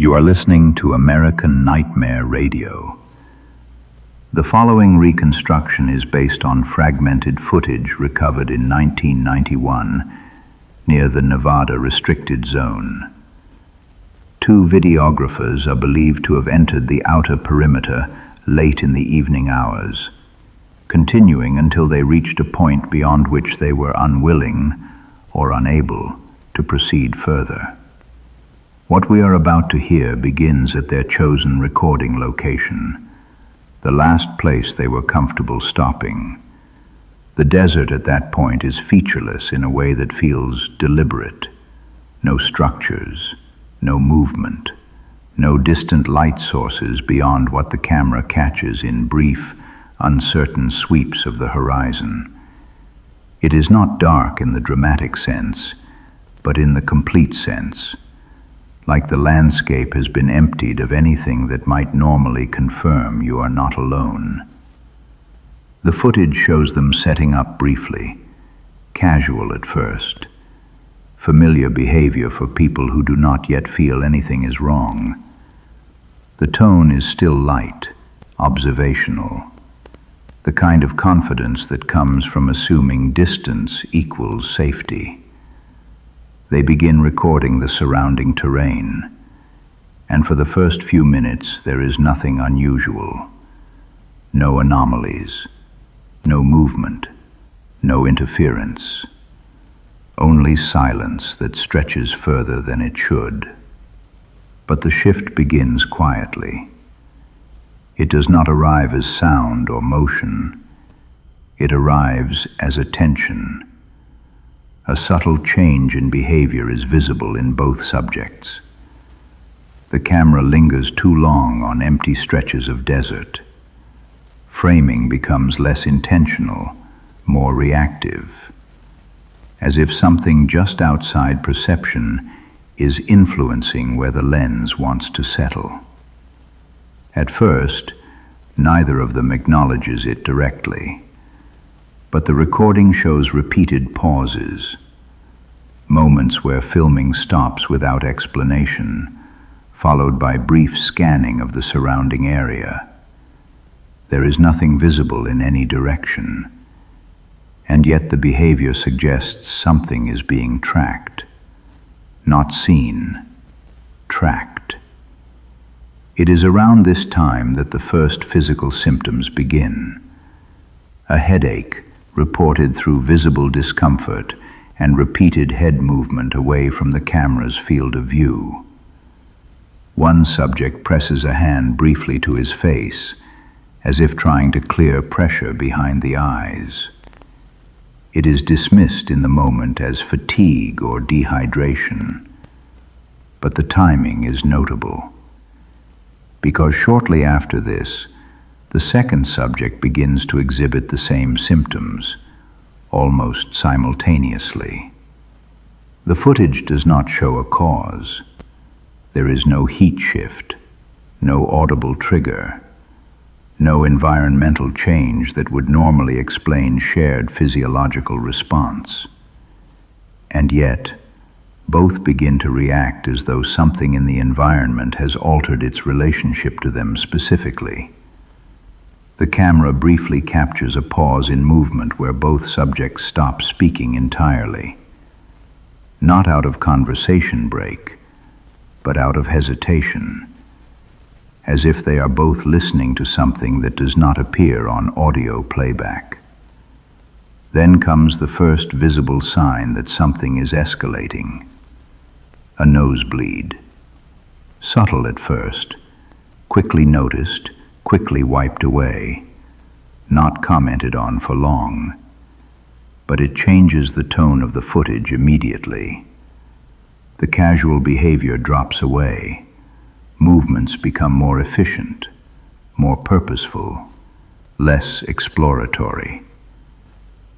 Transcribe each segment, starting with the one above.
You are listening to American Nightmare Radio. The following reconstruction is based on fragmented footage recovered in 1991 near the Nevada restricted zone. Two videographers are believed to have entered the outer perimeter late in the evening hours, continuing until they reached a point beyond which they were unwilling or unable to proceed further. What we are about to hear begins at their chosen recording location, the last place they were comfortable stopping. The desert at that point is featureless in a way that feels deliberate. No structures, no movement, no distant light sources beyond what the camera catches in brief, uncertain sweeps of the horizon. It is not dark in the dramatic sense, but in the complete sense, like the landscape has been emptied of anything that might normally confirm you are not alone. The footage shows them setting up briefly, casual at first, familiar behavior for people who do not yet feel anything is wrong. The tone is still light, observational, the kind of confidence that comes from assuming distance equals safety. They begin recording the surrounding terrain, and for the first few minutes there is nothing unusual. No anomalies, no movement, no interference. Only silence that stretches further than it should. But the shift begins quietly. It does not arrive as sound or motion. It arrives as attention. A subtle change in behavior is visible in both subjects. The camera lingers too long on empty stretches of desert. Framing becomes less intentional, more reactive, as if something just outside perception is influencing where the lens wants to settle. At first, neither of them acknowledges it directly, but the recording shows repeated pauses, moments where filming stops without explanation, followed by brief scanning of the surrounding area. There is nothing visible in any direction, and yet the behavior suggests something is being tracked. Not seen, tracked. It is around this time that the first physical symptoms begin. A headache, reported through visible discomfort and repeated head movement away from the camera's field of view. One subject presses a hand briefly to his face, as if trying to clear pressure behind the eyes. It is dismissed in the moment as fatigue or dehydration, but the timing is notable, because shortly after this, the second subject begins to exhibit the same symptoms, almost simultaneously. The footage does not show a cause. There is no heat shift, no audible trigger, no environmental change that would normally explain shared physiological response. And yet, both begin to react as though something in the environment has altered its relationship to them specifically. The camera briefly captures a pause in movement where both subjects stop speaking entirely, not out of conversation break, but out of hesitation, as if they are both listening to something that does not appear on audio playback. Then comes the first visible sign that something is escalating. A nosebleed. Subtle at first, quickly noticed, quickly wiped away, not commented on for long, but it changes the tone of the footage immediately. The casual behavior drops away. Movements become more efficient, more purposeful, less exploratory.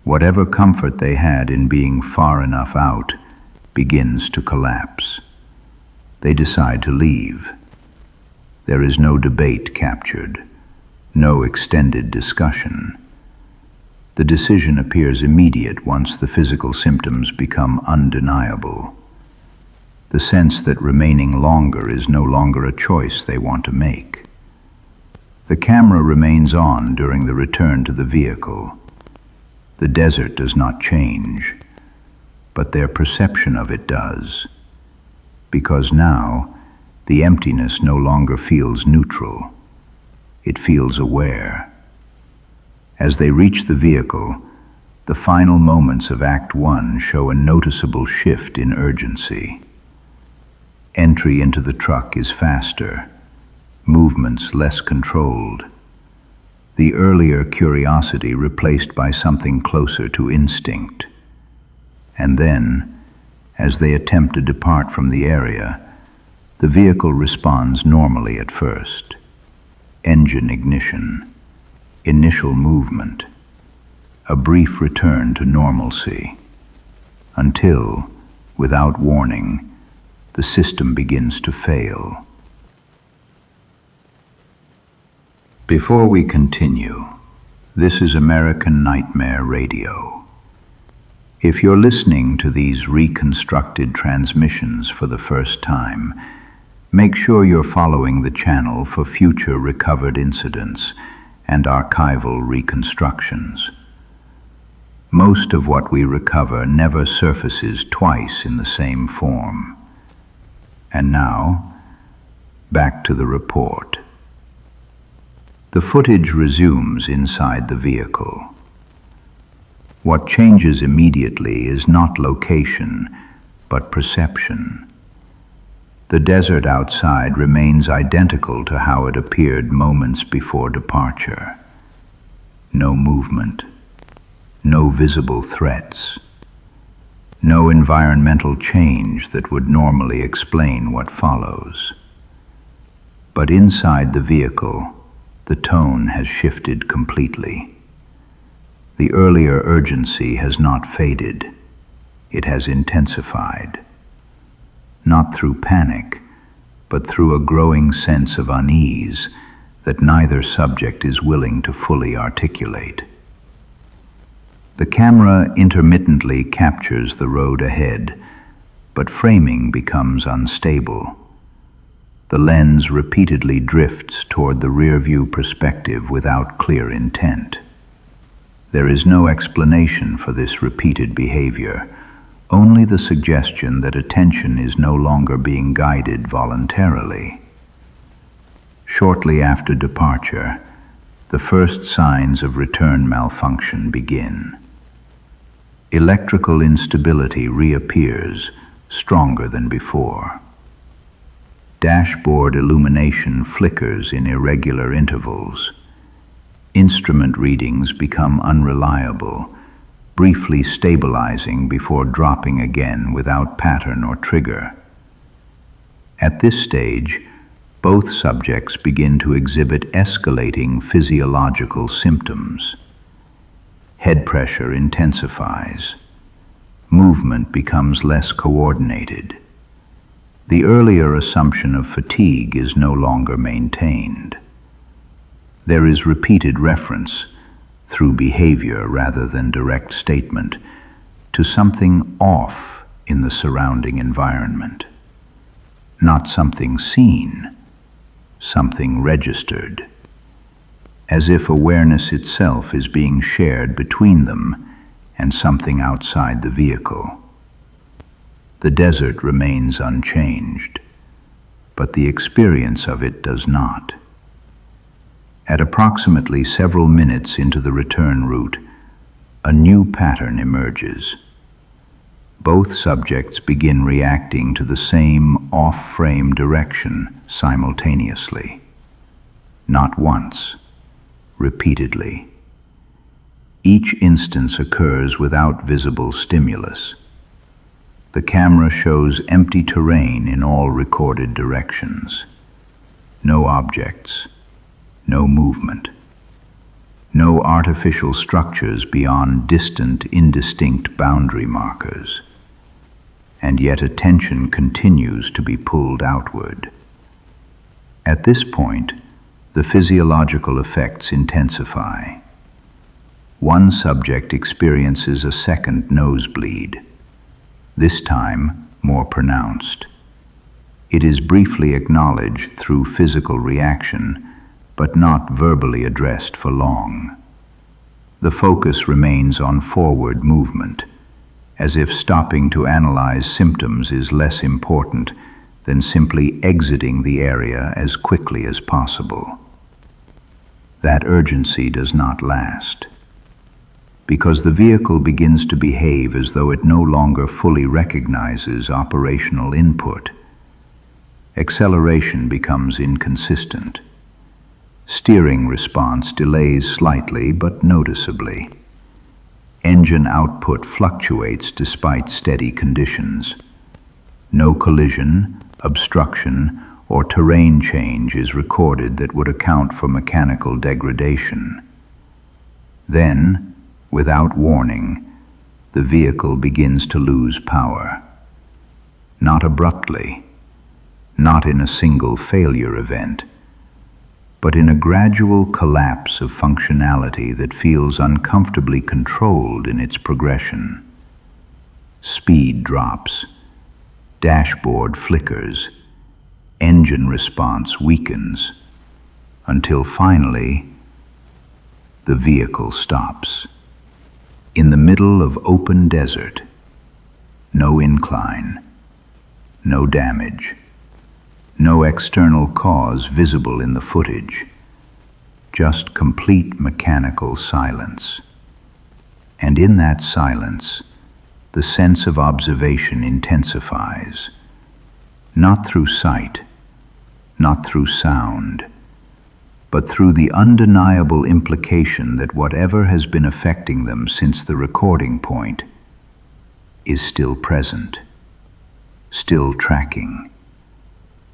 Whatever comfort they had in being far enough out begins to collapse. They decide to leave. There is no debate captured, no extended discussion. The decision appears immediate once the physical symptoms become undeniable. the sense that remaining longer is no longer a choice they want to make. The camera remains on during the return to the vehicle. The desert does not change, but their perception of it does, because now the emptiness no longer feels neutral. It feels aware. As they reach the vehicle, the final moments of Act 1 show a noticeable shift in urgency. Entry into the truck is faster, movements less controlled. The earlier curiosity replaced by something closer to instinct. And then, as they attempt to depart from the area, the vehicle responds normally at first. Engine ignition, initial movement, a brief return to normalcy, until, without warning, the system begins to fail. Before we continue, this is American Nightmare Radio. If you're listening to these reconstructed transmissions for the first time, make sure you're following the channel for future recovered incidents and archival reconstructions. Most of what we recover never surfaces twice in the same form. And now, back to the report. The footage resumes inside the vehicle. What changes immediately is not location, but perception. The desert outside remains identical to how it appeared moments before departure. No movement, no visible threats, no environmental change that would normally explain what follows. But inside the vehicle, the tone has shifted completely. The earlier urgency has not faded. It has intensified. Not through panic, but through a growing sense of unease that neither subject is willing to fully articulate. The camera intermittently captures the road ahead, but framing becomes unstable. The lens repeatedly drifts toward the rear-view perspective without clear intent. There is no explanation for this repeated behavior, only the suggestion that attention is no longer being guided voluntarily. Shortly after departure, the first signs of return malfunction begin. Electrical instability reappears, stronger than before. Dashboard illumination flickers in irregular intervals. Instrument readings become unreliable, briefly stabilizing before dropping again without pattern or trigger. At this stage, both subjects begin to exhibit escalating physiological symptoms. Head pressure intensifies. Movement becomes less coordinated. The earlier assumption of fatigue is no longer maintained. There is repeated reference, through behavior rather than direct statement, to something off in the surrounding environment. Not something seen, something registered, as if awareness itself is being shared between them and something outside the vehicle. The desert remains unchanged, but the experience of it does not. At approximately several minutes into the return route, a new pattern emerges. Both subjects begin reacting to the same off-frame direction simultaneously. Not once, repeatedly. Each instance occurs without visible stimulus. The camera shows empty terrain in all recorded directions. No objects, no movement, no artificial structures beyond distant, indistinct boundary markers. And yet attention continues to be pulled outward. At this point, the physiological effects intensify. One subject experiences a second nosebleed, this time more pronounced. It is briefly acknowledged through physical reaction, but not verbally addressed for long. The focus remains on forward movement, as if stopping to analyze symptoms is less important than simply exiting the area as quickly as possible. That urgency does not last, because the vehicle begins to behave as though it no longer fully recognizes operational input. Acceleration becomes inconsistent. Steering response delays slightly but noticeably. Engine output fluctuates despite steady conditions. No collision, obstruction, or terrain change is recorded that would account for mechanical degradation. Then, without warning, the vehicle begins to lose power. Not abruptly, not in a single failure event, but in a gradual collapse of functionality that feels uncomfortably controlled in its progression. Speed drops, dashboard flickers, engine response weakens, until finally the vehicle stops. In the middle of open desert, no incline, no damage, no external cause visible in the footage, just complete mechanical silence. And in that silence, the sense of observation intensifies, not through sight, not through sound, but through the undeniable implication that whatever has been affecting them since the recording point is still present, still tracking,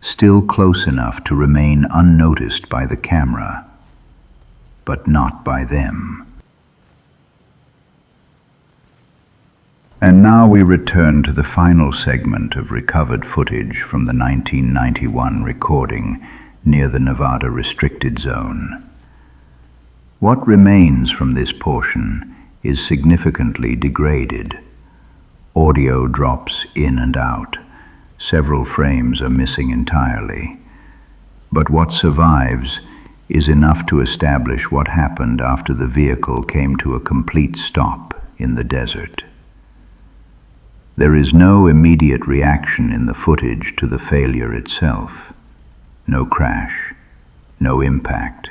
still close enough to remain unnoticed by the camera, but not by them. And now we return to the final segment of recovered footage from the 1991 recording near the Nevada restricted zone. What remains from this portion is significantly degraded. Audio drops in and out. Several frames are missing entirely. But what survives is enough to establish what happened after the vehicle came to a complete stop in the desert. There is no immediate reaction in the footage to the failure itself. No crash, no impact,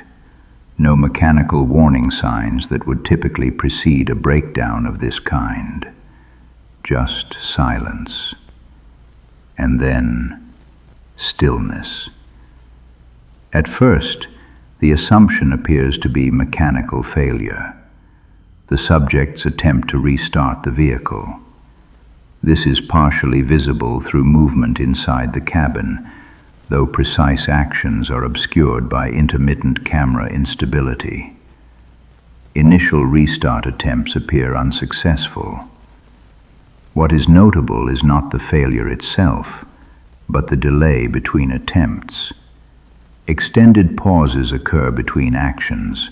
no mechanical warning signs that would typically precede a breakdown of this kind. Just silence. And then stillness. At first, the assumption appears to be mechanical failure. The subjects attempt to restart the vehicle. This is partially visible through movement inside the cabin, though precise actions are obscured by intermittent camera instability. Initial restart attempts appear unsuccessful. What is notable is not the failure itself, but the delay between attempts. Extended pauses occur between actions,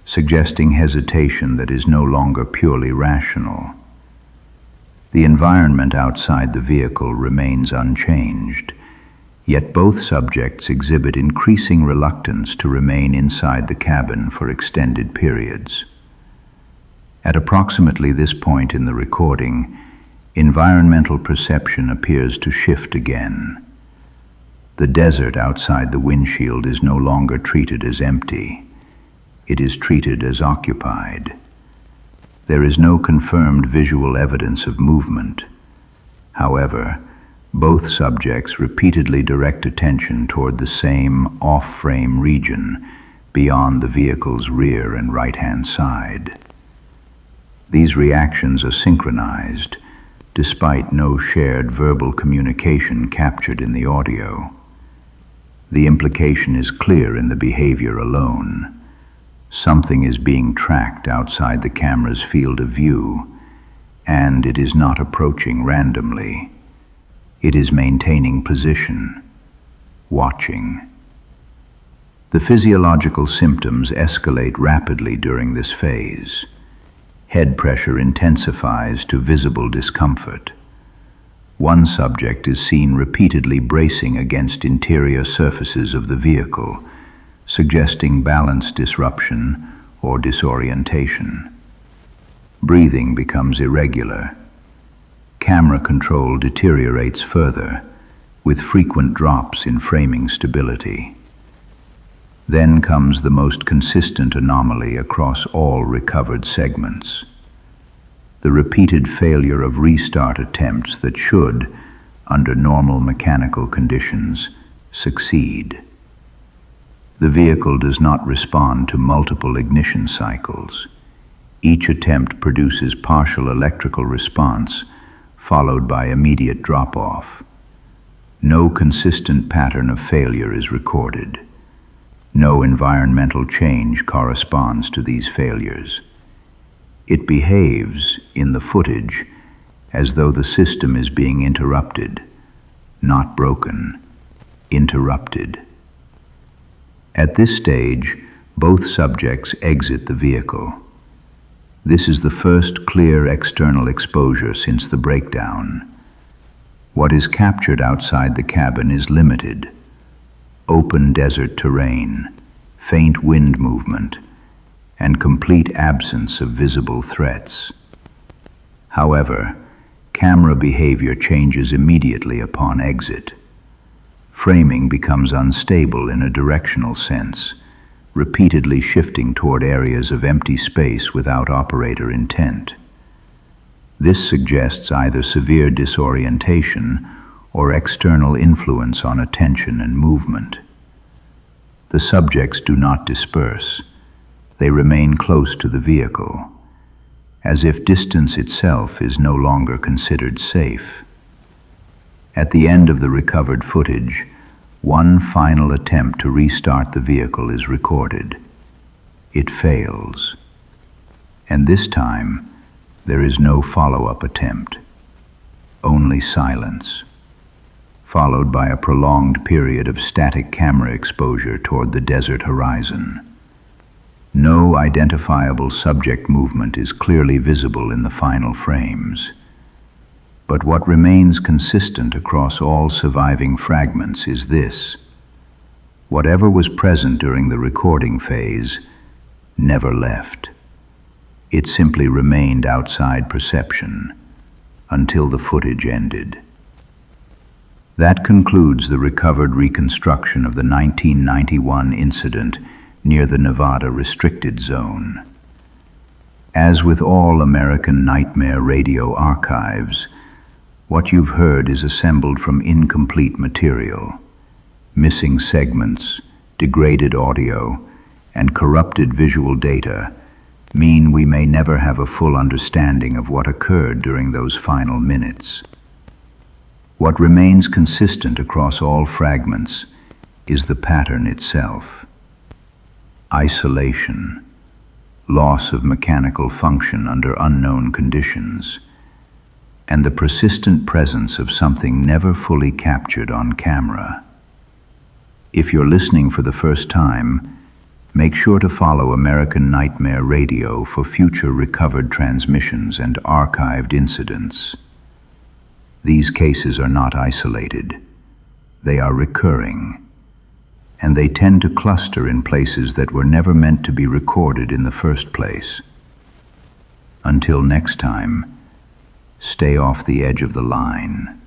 suggesting hesitation that is no longer purely rational. The environment outside the vehicle remains unchanged, yet both subjects exhibit increasing reluctance to remain inside the cabin for extended periods. At approximately this point in the recording, environmental perception appears to shift again. The desert outside the windshield is no longer treated as empty. It is treated as occupied. There is no confirmed visual evidence of movement. However, both subjects repeatedly direct attention toward the same off-frame region beyond the vehicle's rear and right-hand side. These reactions are synchronized, despite no shared verbal communication captured in the audio. The implication is clear in the behavior alone. Something is being tracked outside the camera's field of view, and it is not approaching randomly. It is maintaining position, watching. The physiological symptoms escalate rapidly during this phase. Head pressure intensifies to visible discomfort. One subject is seen repeatedly bracing against interior surfaces of the vehicle, suggesting balance disruption or disorientation. Breathing becomes irregular. Camera control deteriorates further, with frequent drops in framing stability. Then comes the most consistent anomaly across all recovered segments: the repeated failure of restart attempts that should, under normal mechanical conditions, succeed. The vehicle does not respond to multiple ignition cycles. Each attempt produces partial electrical response, followed by immediate drop-off. No consistent pattern of failure is recorded. No environmental change corresponds to these failures. It behaves, in the footage, as though the system is being interrupted, not broken, interrupted. At this stage, both subjects exit the vehicle. This is the first clear external exposure since the breakdown. What is captured outside the cabin is limited: open desert terrain, faint wind movement, and complete absence of visible threats. However, camera behavior changes immediately upon exit. Framing becomes unstable in a directional sense, repeatedly shifting toward areas of empty space without operator intent. This suggests either severe disorientation or external influence on attention and movement. The subjects do not disperse. They remain close to the vehicle, as if distance itself is no longer considered safe. At the end of the recovered footage, one final attempt to restart the vehicle is recorded. It fails. And this time, there is no follow-up attempt, only silence, followed by a prolonged period of static camera exposure toward the desert horizon. No identifiable subject movement is clearly visible in the final frames. But what remains consistent across all surviving fragments is this: whatever was present during the recording phase never left. It simply remained outside perception until the footage ended. That concludes the recovered reconstruction of the 1991 incident near the Nevada restricted zone. As with all American Nightmare radio archives, what you've heard is assembled from incomplete material. Missing segments, degraded audio, and corrupted visual data mean we may never have a full understanding of what occurred during those final minutes. What remains consistent across all fragments is the pattern itself: isolation, loss of mechanical function under unknown conditions, and the persistent presence of something never fully captured on camera. If you're listening for the first time, make sure to follow American Nightmare Radio for future recovered transmissions and archived incidents. These cases are not isolated. They are recurring, and they tend to cluster in places that were never meant to be recorded in the first place. Until next time, stay off the edge of the line.